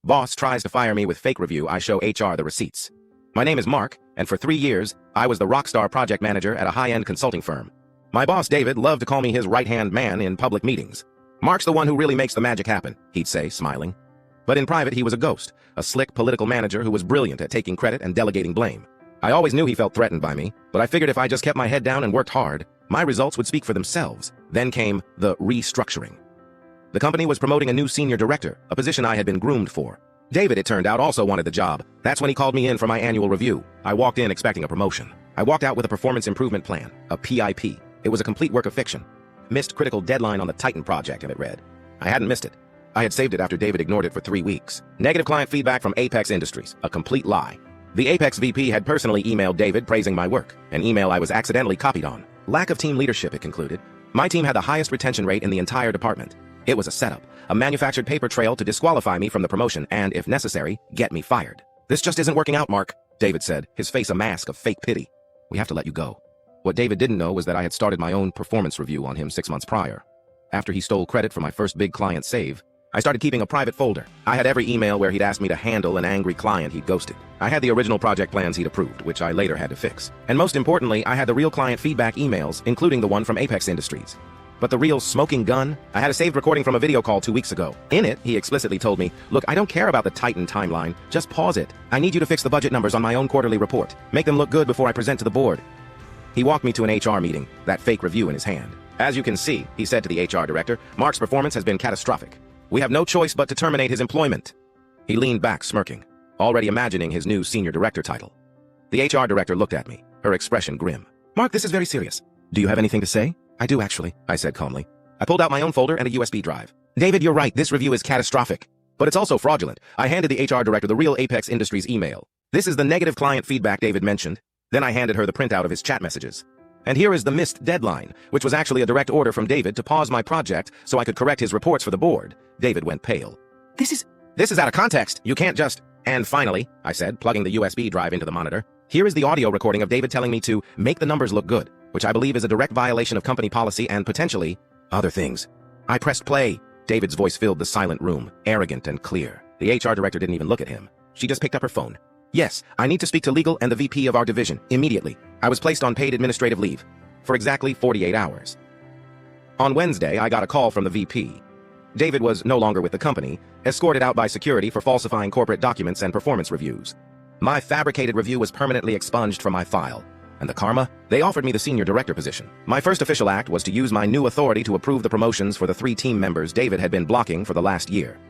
Boss tries to fire me with fake review. I show HR the receipts. My name is Mark, and for 3 years, I was the rockstar project manager at a high-end consulting firm. My boss, David, loved to call me his right-hand man in public meetings. Mark's the one who really makes the magic happen, he'd say, smiling. But in private, he was a ghost, a slick political manager who was brilliant at taking credit and delegating blame. I always knew he felt threatened by me, but I figured if I just kept my head down and worked hard, my results would speak for themselves. Then came the restructuring. The company was promoting a new senior director, a position I had been groomed for. David, it turned out, also wanted the job. That's when he called me in for my annual review. I walked in expecting a promotion. I walked out with a performance improvement plan, a PIP. It was a complete work of fiction. Missed critical deadline on the Titan project, and it read. I hadn't missed it. I had saved it after David ignored it for 3 weeks. Negative client feedback from Apex Industries, a complete lie. The Apex VP had personally emailed David praising my work, an email I was accidentally copied on. Lack of team leadership, it concluded. My team had the highest retention rate in the entire department. It was a setup, a manufactured paper trail to disqualify me from the promotion and, if necessary, get me fired. This just isn't working out, Mark, David said, his face a mask of fake pity. We have to let you go. What David didn't know was that I had started my own performance review on him 6 months prior. After he stole credit for my first big client save, I started keeping a private folder. I had every email where he'd asked me to handle an angry client he'd ghosted. I had the original project plans he'd approved, which I later had to fix. And most importantly, I had the real client feedback emails, including the one from Apex Industries. But the real smoking gun? I had a saved recording from a video call 2 weeks ago. In it, he explicitly told me, look, I don't care about the Titan timeline. Just pause it. I need you to fix the budget numbers on my own quarterly report. Make them look good before I present to the board. He walked me to an HR meeting, that fake review in his hand. As you can see, he said to the HR director, Mark's performance has been catastrophic. We have no choice but to terminate his employment. He leaned back, smirking, already imagining his new senior director title. The HR director looked at me, her expression grim. Mark, this is very serious. Do you have anything to say? I do, actually, I said calmly. I pulled out my own folder and a USB drive. David, you're right, this review is catastrophic. But it's also fraudulent. I handed the HR director the real Apex Industries email. This is the negative client feedback David mentioned. Then I handed her the printout of his chat messages. And here is the missed deadline, which was actually a direct order from David to pause my project so I could correct his reports for the board. David went pale. This is out of context. You can't just... And finally, I said, plugging the USB drive into the monitor, here is the audio recording of David telling me to make the numbers look good, which I believe is a direct violation of company policy and potentially other things. I pressed play. David's voice filled the silent room, arrogant and clear. The HR director didn't even look at him. She just picked up her phone. Yes, I need to speak to legal and the VP of our division, immediately. I was placed on paid administrative leave for exactly 48 hours. On Wednesday, I got a call from the VP. David was no longer with the company, escorted out by security for falsifying corporate documents and performance reviews. My fabricated review was permanently expunged from my file. And the karma? They offered me the senior director position. My first official act was to use my new authority to approve the promotions for the 3 team members David had been blocking for the last year.